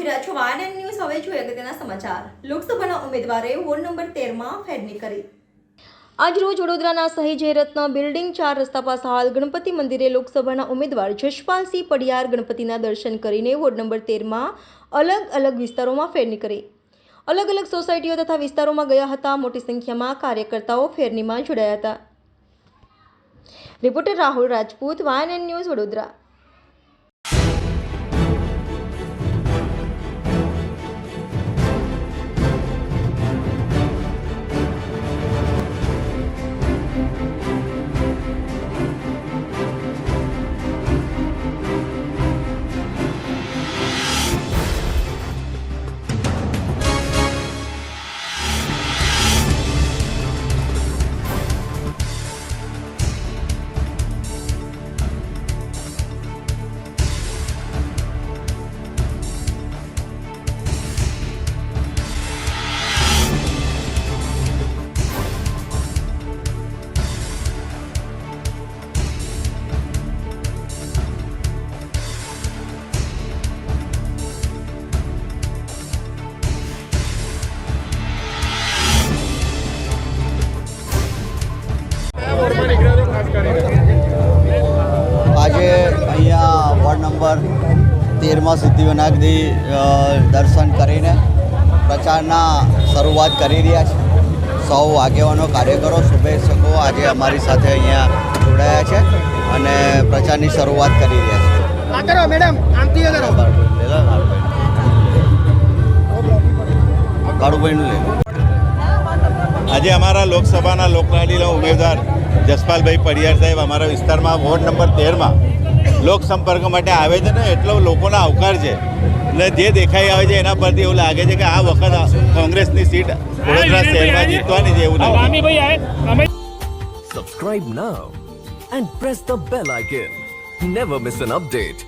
રહ્યા છો વાયન ન્યૂઝ. હવે જોઈએ અગત્યના સમાચાર. લોકસભાના ઉમેદવારે વોર્ડ નંબર 13માં ફેરણી કરી. આજરોજ વડોદરાના શહીદ જયરત્ન બિલ્ડિંગ 4 રસ્તા પાસે હાલ ગણપતિ મંદિરે લોકસભાના ઉમેદવાર જશપાલસિંહ પડિયાર ગણપતિના દર્શન કરીને વોર્ડ નંબર 13માં અલગ અલગ વિસ્તારોમાં ફેરણી કરી. અલગ અલગ સોસાયટીઓ તથા વિસ્તારોમાં ગયા હતા. મોટી સંખ્યામાં કાર્યકર્તાઓ ફેરણીમાં જોડાયા હતા. રિપોર્ટર રાહુલ રાજપૂત, વાયન ન્યૂઝ, વડોદરા. આજે અહીંયા વોર્ડ નંબર 13માં સિદ્ધિવિનાયકજી દર્શન કરીને પ્રચારના શરૂઆત કરી રહ્યા છે. સૌ આગેવાનો, કાર્યકરો, શુભેચ્છકો આજે અમારી સાથે અહીંયા જોડાયા છે અને પ્રચારની શરૂઆત કરી રહ્યા છે. કાળુભાઈનું લે. આજે અમારા લોકસભાના લોકલાડીલા ઉમેદવાર જસપાલભાઈ પડિયાર સાહેબ અમારા વિસ્તારમાં વોર્ડ નંબર 13માં લોક સંપર્ક માટે આવે છે ને એટલો લોકોના આવકાર છે એટલે જે દેખાઈ આવે છે એના પરથી એવું લાગે છે કે આ વખત કોંગ્રેસની સીટ વડોદરા શહેરમાં જીતવાની છે એવું લાગે. Subscribe now and press the bell icon. Never miss an update.